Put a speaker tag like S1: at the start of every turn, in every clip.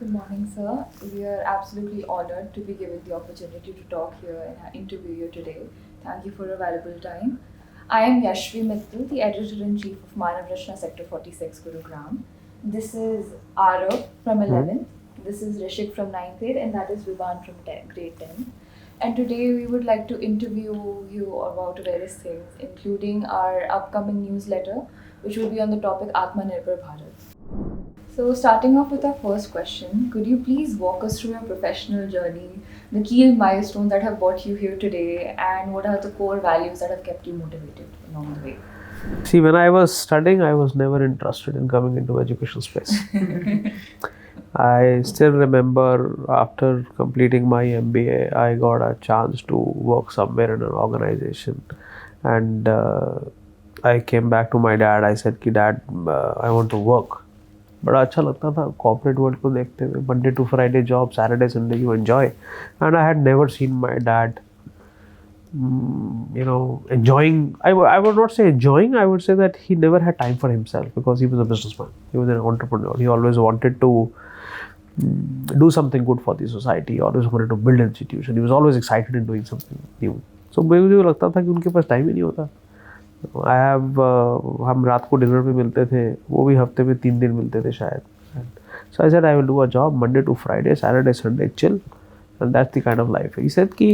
S1: Good morning, sir. We are absolutely honored to be given the opportunity to talk here and interview you today. Thank you for your valuable time. I am Yashvi Mittal, the Editor-in-Chief of Manav Rachna Sector 46, Gurugram. This is Arav from 11th, this is Rishik from 9th grade, and that is Vivan from grade 10. And today we would like to interview you about various things, including our upcoming newsletter, which will be on the topic Atmanirbhar Bharat. So, starting off with our first question, could you please walk us through your professional journey, the key milestones that have brought you here today, and what are the core values that have kept you motivated along the way?
S2: See, when I was studying, I was never interested in coming into education space. I still remember after completing my MBA, I got a chance to work somewhere in an organization, and I came back to my dad. I said, "Ki Dad, I want to work." बड़ा अच्छा लगता था corporate world को देखते हुए Monday to Friday job Saturday Sunday you enjoy and I had never seen my dad enjoying. I would not say enjoying, I would say that he never had time for himself because he was a businessman, he was an entrepreneur. He always wanted to do something good for the society. He always wanted to build an institution. He was always excited in doing something new. So मुझे लगता था कि उनके पास time ही नहीं होता. हम रात को डिनर पे मिलते थे, वो भी हफ्ते में 3 दिन मिलते थे शायद. So I said I will do a job Monday to Friday, Saturday, Sunday, chill, and that's the kind of life. He said कि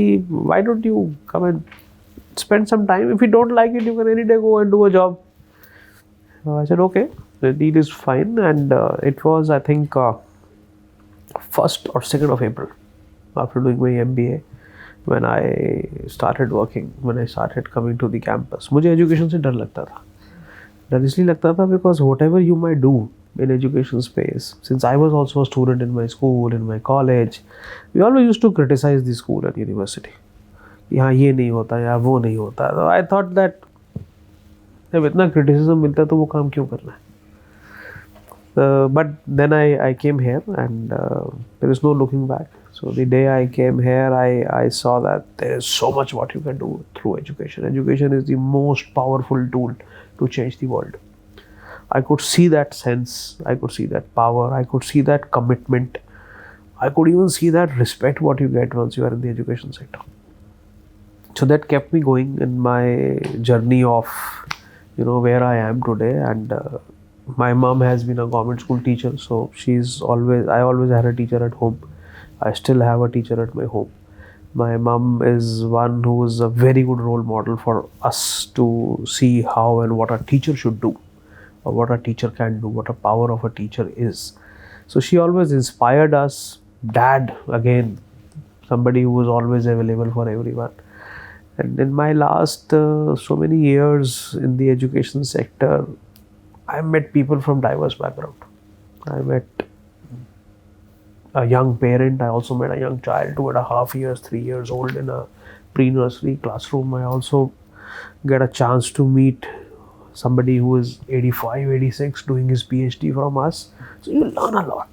S2: why don't you come and spend some time? If you don't like it, you can any day go and do a job. So I said okay, the deal is fine, and it was I think 1st or 2nd of April after doing my MBA. When I started working, when I started coming to the campus, मुझे education से डर लगता था. डर इसलिए लगता था because whatever you might do in education space, since I was also a student in my school, in my college, we always used to criticize the school and university. यहाँ ये नहीं होता या वो नहीं होता. So I thought that जब इतना criticism मिलता है तो वो काम क्यों करना है? But then I came here and there is no looking back. So the day I came here, I saw that there is so much what you can do through education. Education is the most powerful tool to change the world. I could see that sense, I could see that power, I could see that commitment. I could even see that respect what you get once you are in the education sector. So that kept me going in my journey of, where I am today. And my mom has been a government school teacher, so I always had a teacher at home. I still have a teacher at my home. My mom is one who is a very good role model for us to see how and what a teacher should do, or what a teacher can do, what the power of a teacher is. So she always inspired us. Dad, again, somebody who was always available for everyone. And in my last so many years in the education sector, I met people from diverse background. I met a young parent. I also met a young child, 2.5 years, 3 years old in a pre-nursery classroom. I also get a chance to meet somebody who is 85, 86 doing his PhD from us. So you learn a lot.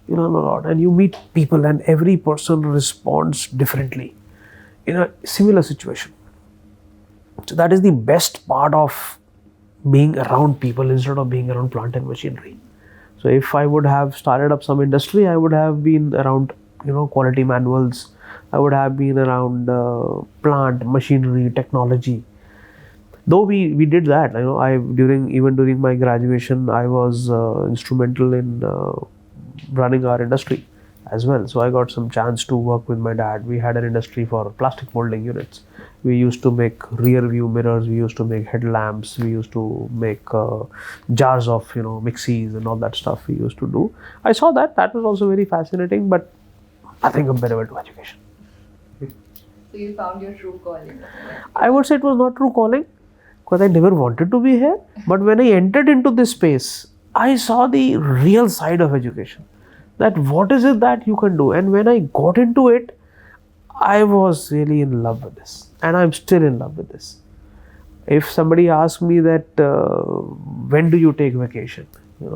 S2: You learn a lot and you meet people, and every person responds differently in a similar situation. So that is the best part of being around people instead of being around plant and machinery. So if I would have started up some industry, I would have been around, quality manuals. I would have been around plant, machinery, technology. Though we did that, during my graduation, I was instrumental in running our industry as well. So I got some chance to work with my dad. We had an industry for plastic molding units. We used to make rear view mirrors, we used to make headlamps, we used to make jars of mixies and all that stuff we used to do. I saw that was also very fascinating, but nothing comparable to education.
S1: So you found your true calling?
S2: I would say it was not true calling because I never wanted to be here, but when I entered into this space, I saw the real side of education, that what is it that you can do. And when I got into it, I was really in love with this, and I'm still in love with this. If somebody asks me that when do you take vacation,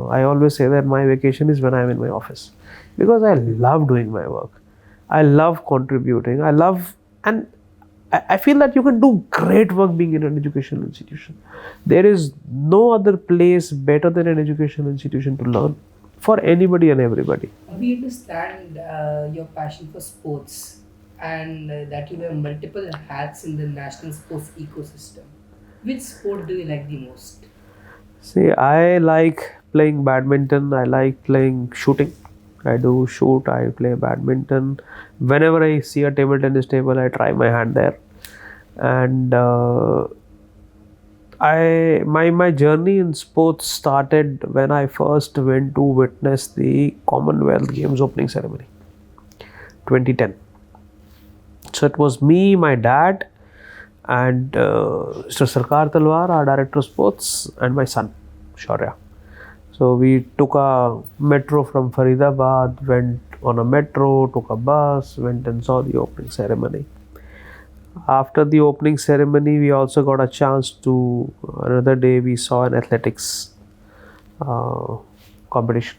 S2: I always say that my vacation is when I'm in my office, because I love doing my work. I love contributing. And I feel that you can do great work being in an educational institution. There is no other place better than an educational institution to learn for anybody and everybody.
S3: We understand your passion for sports and that you wear multiple hats in the national sports ecosystem. Which sport do you like the most?
S2: See, I like playing badminton. I like playing shooting. I do shoot. I play badminton. Whenever I see a table tennis table, I try my hand there. And my journey in sports started when I first went to witness the Commonwealth Games opening ceremony, 2010. So it was me, my dad, and Mr. Sarkar Talwar, our director of sports, and my son, Shaurya. So we took a metro from Faridabad, went on a metro, took a bus, went and saw the opening ceremony. After the opening ceremony, we also got a chance to, another day we saw an athletics competition.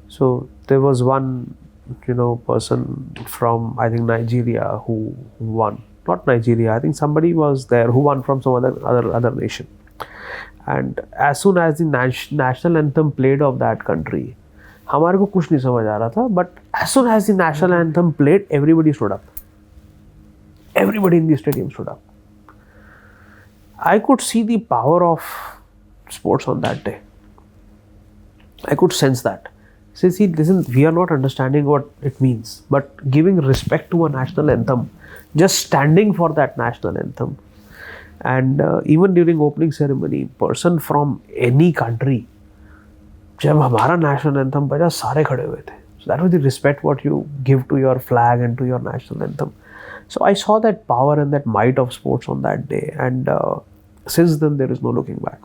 S2: So there was one, person from, I think, Nigeria who won. Not Nigeria, I think somebody was there who won from some other nation. And as soon as the national anthem played of that country, हमारे को कुछ नहीं समझ आ रहा था, but as soon as the national anthem played, everybody stood up. Everybody in the stadium stood up. I could see the power of sports on that day. I could sense that. See, listen, we are not understanding what it means, but giving respect to a national anthem, just standing for that national anthem, and even during opening ceremony, person from any country, जब हमारा national anthem बजा सारे खड़े हुए थे. So that was the respect what you give to your flag and to your national anthem. So I saw that power and that might of sports on that day, and since then there is no looking back.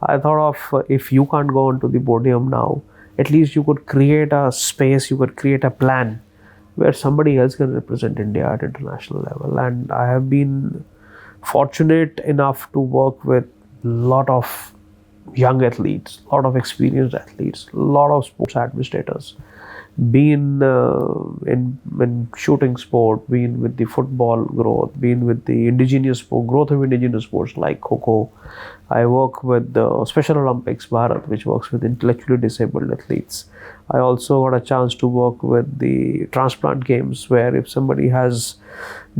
S2: I thought of if you can't go onto the podium now, at least you could create a space, you could create a plan where somebody else can represent India at international level. And I have been fortunate enough to work with a lot of young athletes, a lot of experienced athletes, a lot of sports administrators, been in shooting sport, been with the football growth, been with the indigenous sport, growth of indigenous sports like Kho. I work with the Special Olympics Bharat, which works with intellectually disabled athletes. I also got a chance to work with the transplant games, where if somebody has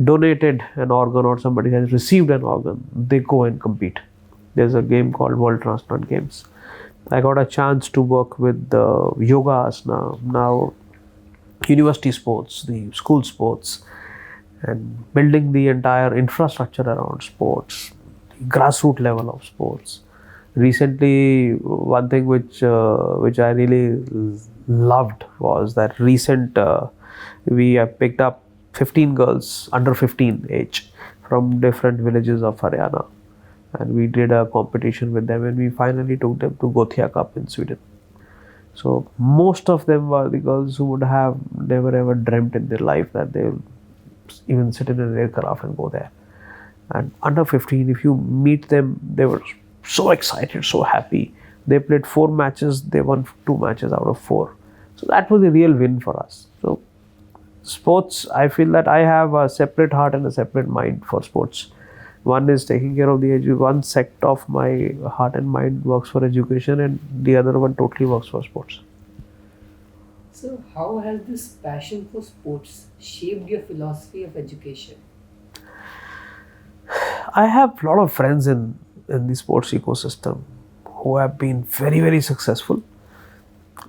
S2: donated an organ or somebody has received an organ, they go and compete. There's a game called World Transplant Games. I got a chance to work with the yoga asana, now university sports, the school sports, and building the entire infrastructure around sports, grassroots level of sports. Recently, one thing which I really loved was that we have picked up 15 girls under 15 age from different villages of Haryana. And we did a competition with them, and we finally took them to Gothia Cup in Sweden. So most of them were the girls who would have never ever dreamt in their life that they will even sit in an aircraft and go there. And under 15, if you meet them, they were so excited, so happy. They played 4 matches, they won 2 matches out of 4. So that was a real win for us. So sports, I feel that I have a separate heart and a separate mind for sports. One is taking care of one sect of my heart and mind works for education, and the other one totally works for sports.
S3: So how has this passion for sports shaped your philosophy of education?
S2: I have a lot of friends in the sports ecosystem who have been very, very successful.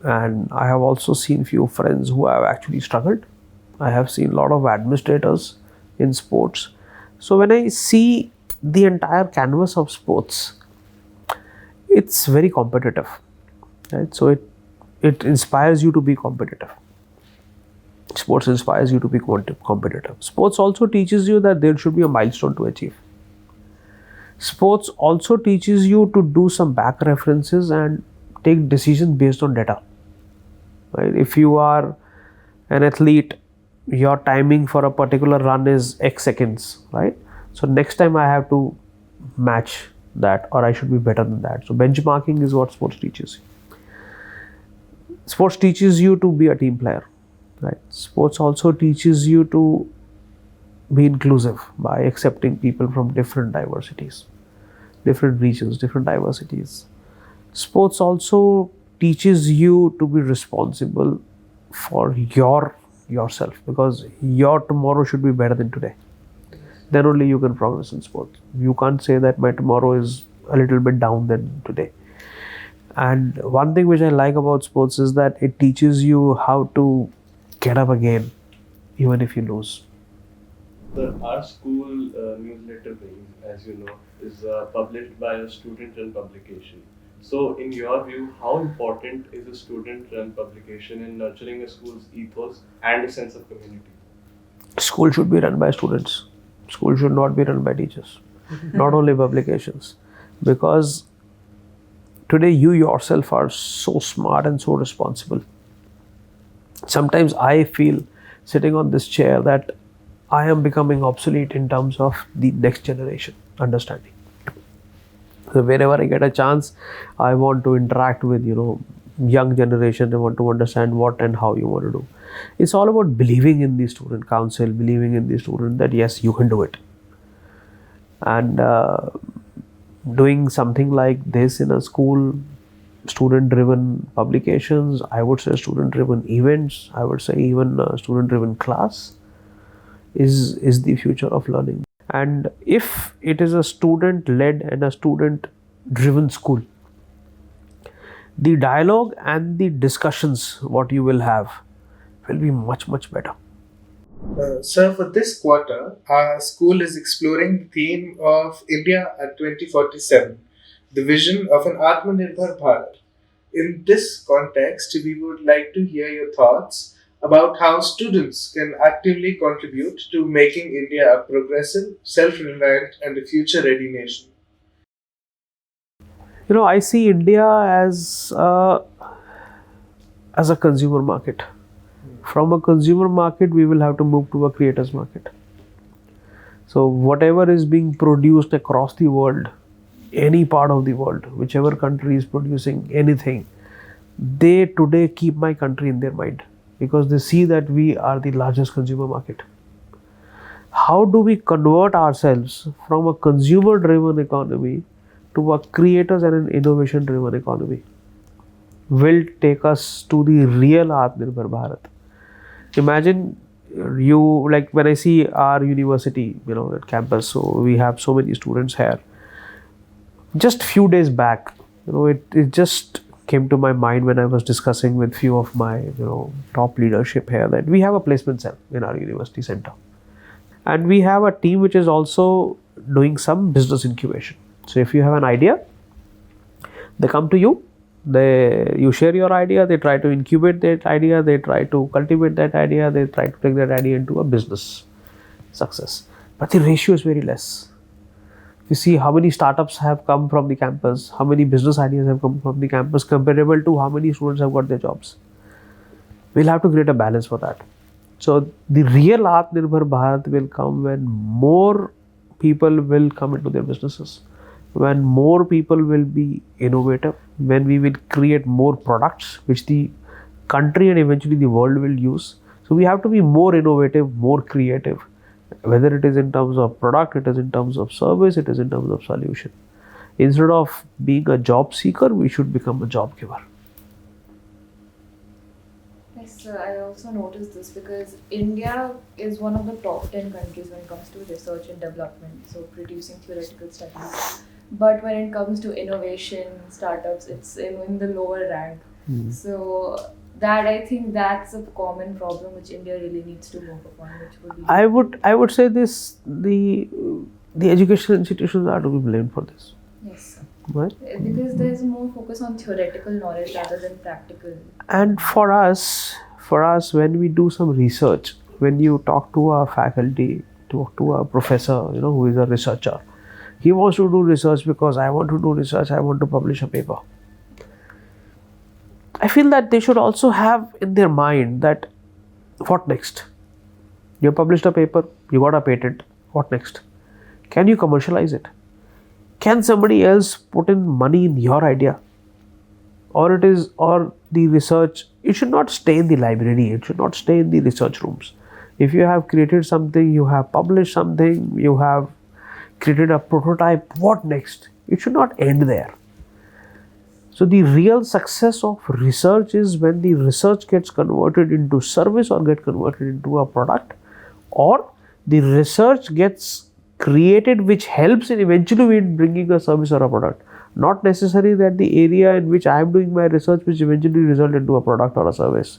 S2: And I have also seen few friends who have actually struggled. I have seen a lot of administrators in sports. So when I see the entire canvas of sports, it's very competitive, right? So it inspires you to be competitive. Sports inspires you to be competitive. Sports also teaches you that there should be a milestone to achieve. Sports also teaches you to do some back references and take decisions based on data, right? If you are an athlete, your timing for a particular run is X seconds, right? So next time I have to match that, or I should be better than that. So benchmarking is what sports teaches you. Sports teaches you to be a team player, right? Sports also teaches you to be inclusive by accepting people from different diversities, different regions, different diversities. Sports also teaches you to be responsible for yourself, because your tomorrow should be better than today. Then only you can progress in sports. You can't say that my tomorrow is a little bit down than today. And one thing which I like about sports is that it teaches you how to get up again, even if you lose.
S4: Our school newsletter wing, as you know, is published by a student-run publication. So, in your view, how important is a student-run publication in nurturing a school's ethos and a sense of community?
S2: School should be run by students. School should not be run by teachers, not only publications. Because today you yourself are so smart and so responsible. Sometimes I feel sitting on this chair that I am becoming obsolete in terms of the next generation understanding. So wherever I get a chance, I want to interact with young generation. I want to understand what and how you want to do. It's all about believing in the student council, believing in the student that yes, you can do it. And doing something like this in a school, student-driven publications, I would say student-driven events, I would say even student-driven class is the future of learning. And if it is a student-led and a student-driven school, the dialogue and the discussions what you will have will be much, much better.
S5: Sir, for this quarter, our school is exploring the theme of India at 2047, the vision of an Atmanirbhar Bharat. In this context, we would like to hear your thoughts about how students can actively contribute to making India a progressive, self-reliant, and a future-ready nation.
S2: I see India as a consumer market. From a consumer market, we will have to move to a creators market. So whatever is being produced across the world, any part of the world, whichever country is producing anything, they today keep my country in their mind because they see that we are the largest consumer market. How do we convert ourselves from a consumer-driven economy to a creators and an innovation-driven economy? Will take us to the real Atmanirbhar Bharat. Imagine you, like when I see our university, at campus, so we have so many students here. Just few days back, it just came to my mind when I was discussing with few of my, top leadership here that we have a placement cell in our university center. And we have a team which is also doing some business incubation. So if you have an idea, they come to you, you share your idea, they try to incubate that idea, they try to cultivate that idea, they try to take that idea into a business success. But the ratio is very less. You see how many startups have come from the campus, how many business ideas have come from the campus comparable to how many students have got their jobs. We'll have to create a balance for that. So the real Atmanirbhar Bharat will come when more people will come into their businesses, when more people will be innovative, when we will create more products which the country and eventually the world will use. So we have to be more innovative, more creative, whether it is in terms of product, it is in terms of service, it is in terms of solution. Instead of being a job seeker, we should become a job giver.
S1: Yes, I also noticed this because India is one of the top 10 countries when it comes to research and development, so producing theoretical studies. But when it comes to innovation, startups, it's in the lower rank. So I think that's a common problem which India really needs to move upon. Which would be
S2: I would say this: the educational institutions are to be blamed for this.
S1: Yes,
S2: Right?
S1: because there's more focus on theoretical knowledge rather than practical.
S2: And for us, when we do some research, when you talk to a faculty, talk to a professor, who is a researcher, he wants to do research because I want to do research, I want to publish a paper. I feel that they should also have in their mind that what next? You published a paper, you got a patent, what next? Can you commercialize it? Can somebody else put in money in your idea? Or the research, it should not stay in the library, it should not stay in the research rooms. If you have created something, you have published something, you have created a prototype, what next? It should not end there. So the real success of research is when the research gets converted into service or get converted into a product, or the research gets created which helps in eventually in bringing a service or a product. Not necessarily that the area in which I am doing my research which eventually result into a product or a service,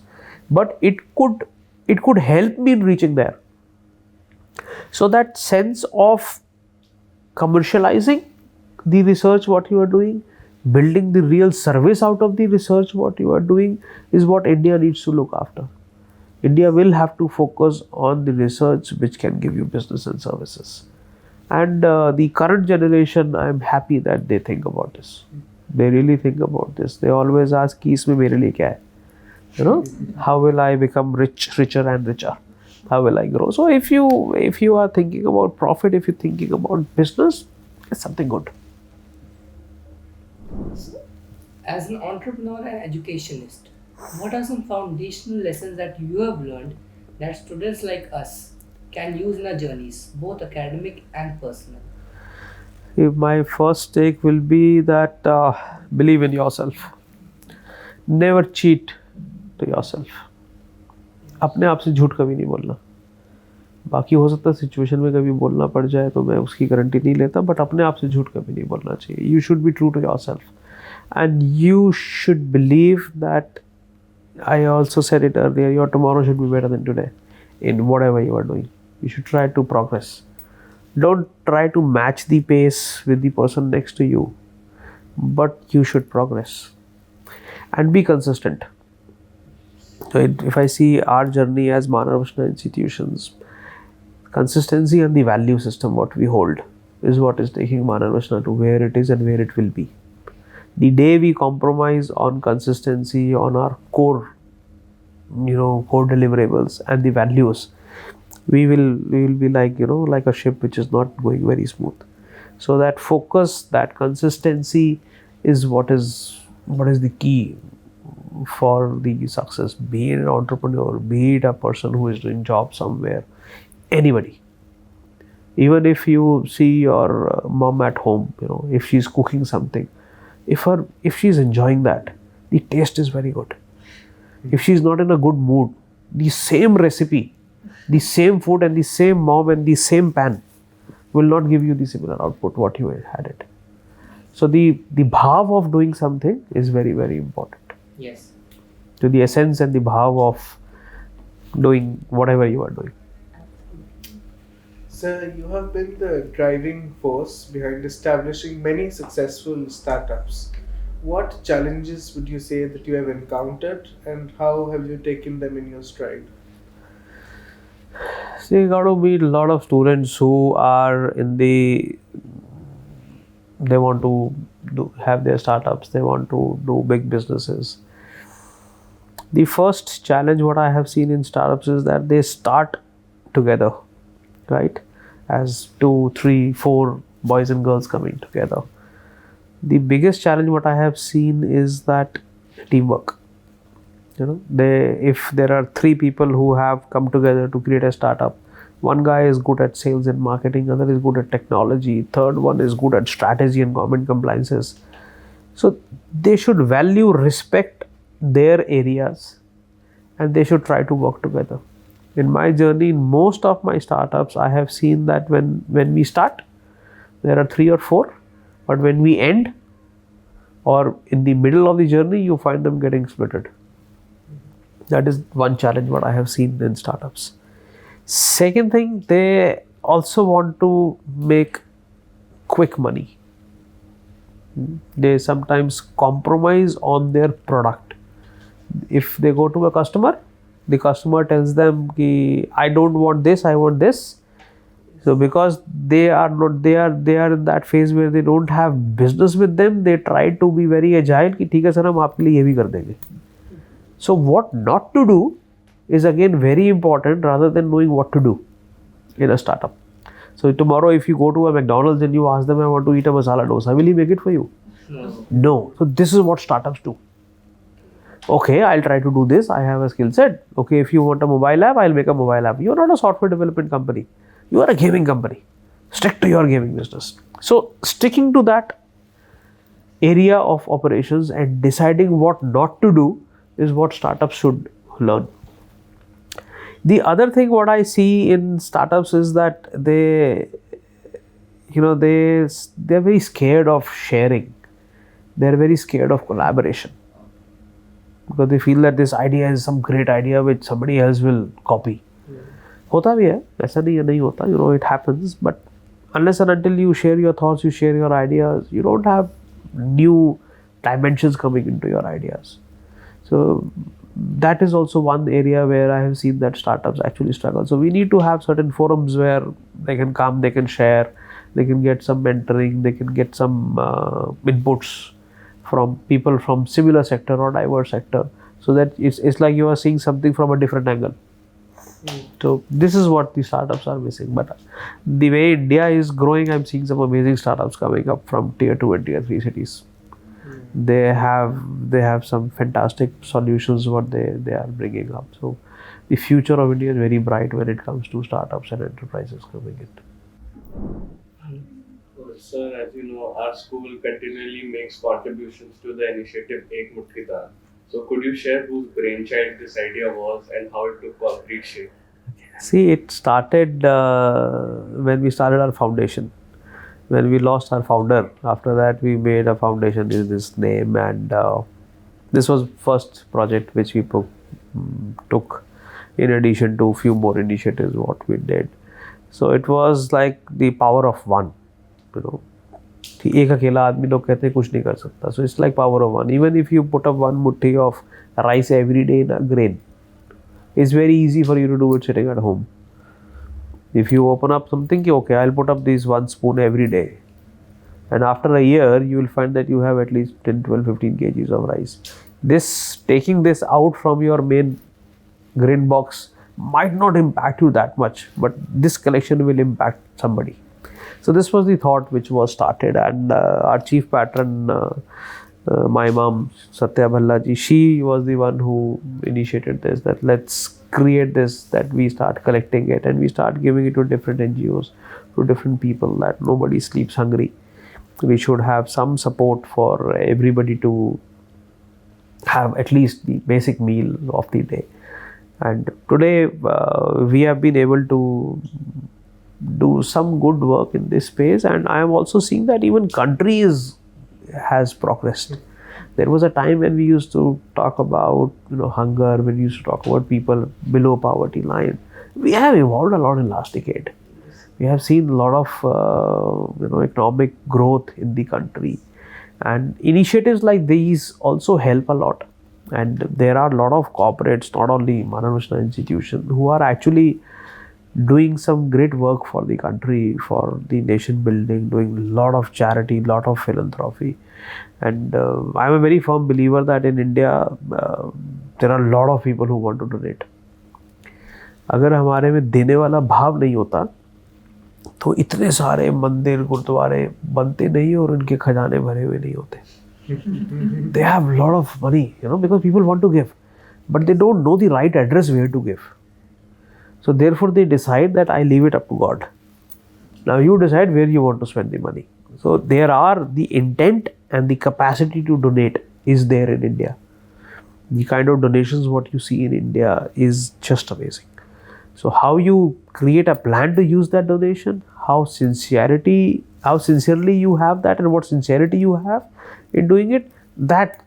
S2: but it could help me in reaching there. So that sense of commercializing the research what you are doing, building the real service out of the research what you are doing, is what India needs to look after. India will have to focus on the research which can give you business and services. And the current generation, I am happy that they think about this. They really think about this. They always ask, "Ki isme mere liye kya hai?" You know, how will I become richer and richer? How will I grow? So if you are thinking about profit, if you're thinking about business, it's something good.
S3: So, as an entrepreneur and educationist, what are some foundational lessons that you have learned that students like us can use in our journeys, both academic and personal?
S2: If my first take will be that believe in yourself. Never cheat to yourself. अपने आप से झूठ कभी नहीं बोलना. बाकी हो सकता है सिचुएशन में कभी बोलना पड़ जाए तो मैं उसकी गारंटी नहीं लेता, बट अपने आप से झूठ कभी नहीं बोलना चाहिए. You should be true to yourself and you should believe that, I also said it earlier, your tomorrow should be better than today in whatever you are doing. You should try to progress. Don't try to match the pace with the person next to you, but you should progress and be consistent. So if I see our journey as Manav Rachna Institutions, consistency and the value system what we hold is what is taking Manav Rachna to where it is and where it will be. The day we compromise on consistency, on our core, core deliverables and the values, we will be like, like a ship which is not going very smooth. So that focus, that consistency is what is the key for the success. Be it an entrepreneur, be it a person who is doing job somewhere, anybody. Even if you see your mom at home, if she's cooking something, if she's enjoying that, the taste is very good. If she's not in a good mood, the same recipe, the same food and the same mom and the same pan will not give you the similar output what you had it. So the bhav of doing something is very, very important.
S3: Yes.
S2: To the essence and the bhav of doing whatever you are doing.
S5: Sir, you have been the driving force behind establishing many successful startups. What challenges would you say that you have encountered, and how have you taken them in your stride?
S2: So you got to meet a lot of students who are they want to have their startups, they want to do big businesses. The first challenge what I have seen in startups is that they start together, right? As 2, 3, 4 boys and girls coming together. The biggest challenge what I have seen is that teamwork. If there are 3 people who have come together to create a startup, one guy is good at sales and marketing, other is good at technology, third one is good at strategy and government compliances. So they should value, respect their areas, and they should try to work together. In my journey, in most of my startups, I have seen that when we start, there are 3 or 4, but when we end or in the middle of the journey, you find them getting splitted. That is one challenge what I have seen in startups. Second thing, they also want to make quick money. They sometimes compromise on their product. If they go to a customer, the customer tells them, I don't want this, I want this. So because they are in that phase where they don't have business with them, they try to be very agile. ठीक है sir, हम आपके लिए ये भी कर देंगे. So what not to do is again very important rather than knowing what to do in a startup. So tomorrow if you go to a McDonald's and you ask them, I want to eat a masala dosa, will he make it for you? No. So this is what startups do. Okay, I'll try to do this. I have a skill set. Okay, if you want a mobile app, I'll make a mobile app. You're not a software development company. You are a gaming company. Stick to your gaming business. So sticking to that area of operations, and deciding what not to do is what startups should learn. The other thing what I see in startups is that they're very scared of sharing. They're very scared of collaboration because they feel that this idea is some great idea which somebody else will copy. होता भी है, ऐसा नहीं होता, it happens, but unless and until you share your thoughts, you share your ideas, you don't have new dimensions coming into your ideas. So that is also one area where I have seen that startups actually struggle. So we need to have certain forums where they can come, they can share, they can get some mentoring, they can get some inputs from people from similar sector or diverse sector, so that it's like you are seeing something from a different angle. So this is what the startups are missing. But the way India is growing, I'm seeing some amazing startups coming up from tier 2 and tier 3 cities. They have some fantastic solutions what they are bringing up. So the future of India is very bright when it comes to startups and enterprises coming in.
S4: Sir, as you know, our school continually makes contributions to the initiative Ek Muthi Daan. So could you share whose brainchild this idea was and how it took concrete shape?
S2: See, it started when we started our foundation. When we lost our founder, after that we made a foundation with this name, and this was first project which we took in addition to few more initiatives what we did. So it was like the power of one, कि एक अकेला आदमी लोग कहते हैं कुछ नहीं कर सकता. So it's like power of one. Even if you put up one muthi of rice every day in a grain, it's very easy for you to do it sitting at home. If you open up something, okay, I'll put up this 1 spoon every day, and after a year you will find that you have at least 10, 12, 15 kgs of rice. Taking this out from your main grain box might not impact you that much, but this collection will impact somebody. So this was the thought which was started, and our chief patron, my mom, Satya Bhalla ji, she was the one who initiated this, that let's create this, that we start collecting it and we start giving it to different NGOs, to different people, that nobody sleeps hungry. We should have some support for everybody to have at least the basic meal of the day. And today we have been able to do some good work in this space, and I am also seeing that even country has progressed. There was a time when we used to talk about hunger, when we used to talk about people below poverty line. We have evolved a lot in last decade. We have seen a lot of economic growth in the country, and initiatives like these also help a lot. And there are a lot of corporates, not only Manav Rachna Institution, who are actually doing some great work for the country, for the nation building, doing a lot of charity, lot of philanthropy. And I'm a very firm believer that in India there are a lot of people who want to donate. अगर हमारे में देने वाला भाव नहीं होता तो इतने सारे मंदिर गुरुद्वारे बनते नहीं और उनके खजाने भरे हुए नहीं होते. They have a lot of money, because people want to give, but they don't know the right address where to give. So therefore they decide that I leave it up to God. Now you decide where you want to spend the money. So there are the intent and the capacity to donate is there in India. The kind of donations what you see in India is just amazing. So how you create a plan to use that donation, how sincerely you have that, and what sincerity you have in doing it, that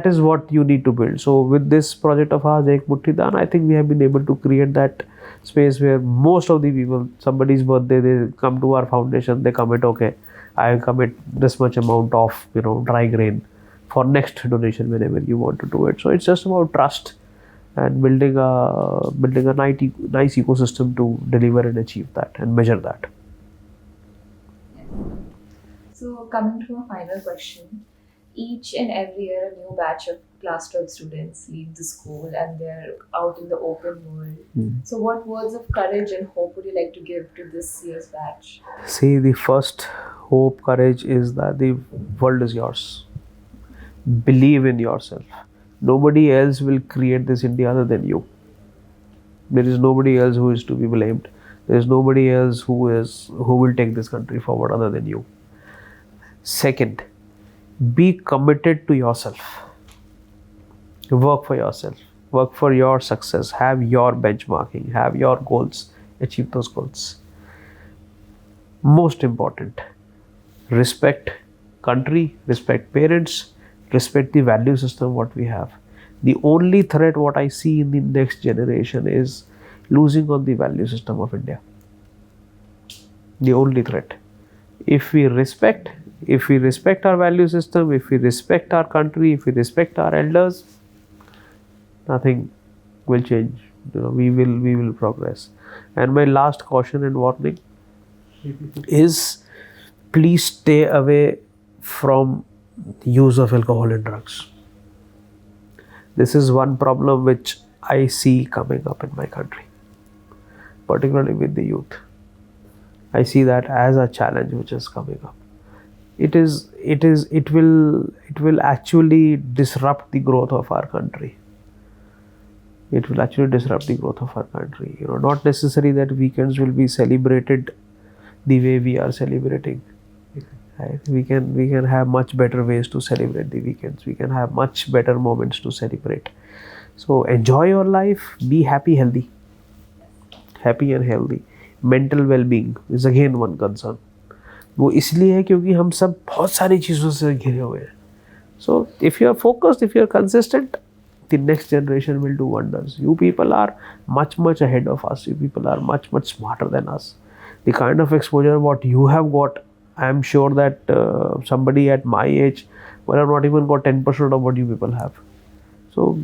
S2: is what you need to build. So with this project of ours, Ek Muthi Daan, I think we have been able to create that space where most of the people, somebody's birthday, they come to our foundation, they commit, okay, I commit this much amount of dry grain for next donation whenever you want to do it. So it's just about trust and building a nice ecosystem to deliver and achieve that and measure that.
S1: So coming to a final question, each and every year a new batch of class 12 students leave the school and they're out in the open world. So what words of courage and hope would you like to give to this year's batch?
S2: See, the first hope, courage is that the world is yours. Believe in yourself. Nobody else will create this India other than you. There is nobody else who is to be blamed. There is nobody else who will take this country forward other than you. Second, be committed to yourself. Work for yourself. Work for your success. Have your benchmarking. Have your goals. Achieve those goals. Most important, respect country, respect parents, respect the value system what we have. The only threat what I see in the next generation is losing on the value system of India. The only threat. If we respect our value system, if we respect our country, if we respect our elders, nothing will change. We will progress. And my last caution and warning is, please stay away from use of alcohol and drugs. This is one problem which I see coming up in my country, particularly with the youth. I see that as a challenge which is coming up. It will actually disrupt the growth of our country. It will actually disrupt the growth of our country. Not necessary that weekends will be celebrated the way we are celebrating. Right? We can have much better ways to celebrate the weekends. We can have much better moments to celebrate. So enjoy your life. Be happy, healthy. Happy and healthy. Mental well-being is again one concern. वो इसलिए है क्योंकि हम सब बहुत सारी चीज़ों से घिरे हुए हैं. So if you are focused, if you are consistent, the next generation will do wonders. You people are much ahead of us. You people are much smarter than us. The kind of exposure what you have got, I am sure that somebody at my age will have not even got 10% of what you people have. So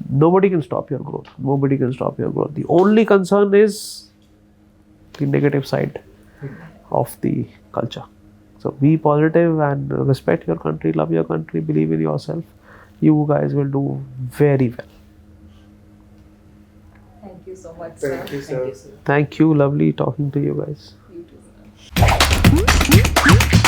S2: nobody can stop your growth. Nobody can stop your growth. The only concern is the negative side of the culture. So be positive and respect your country, love your country, believe in yourself. You guys will do very well.
S1: Thank you so much, sir.
S5: Thank you, sir.
S2: Thank you. Lovely talking to you guys.
S1: You too, sir.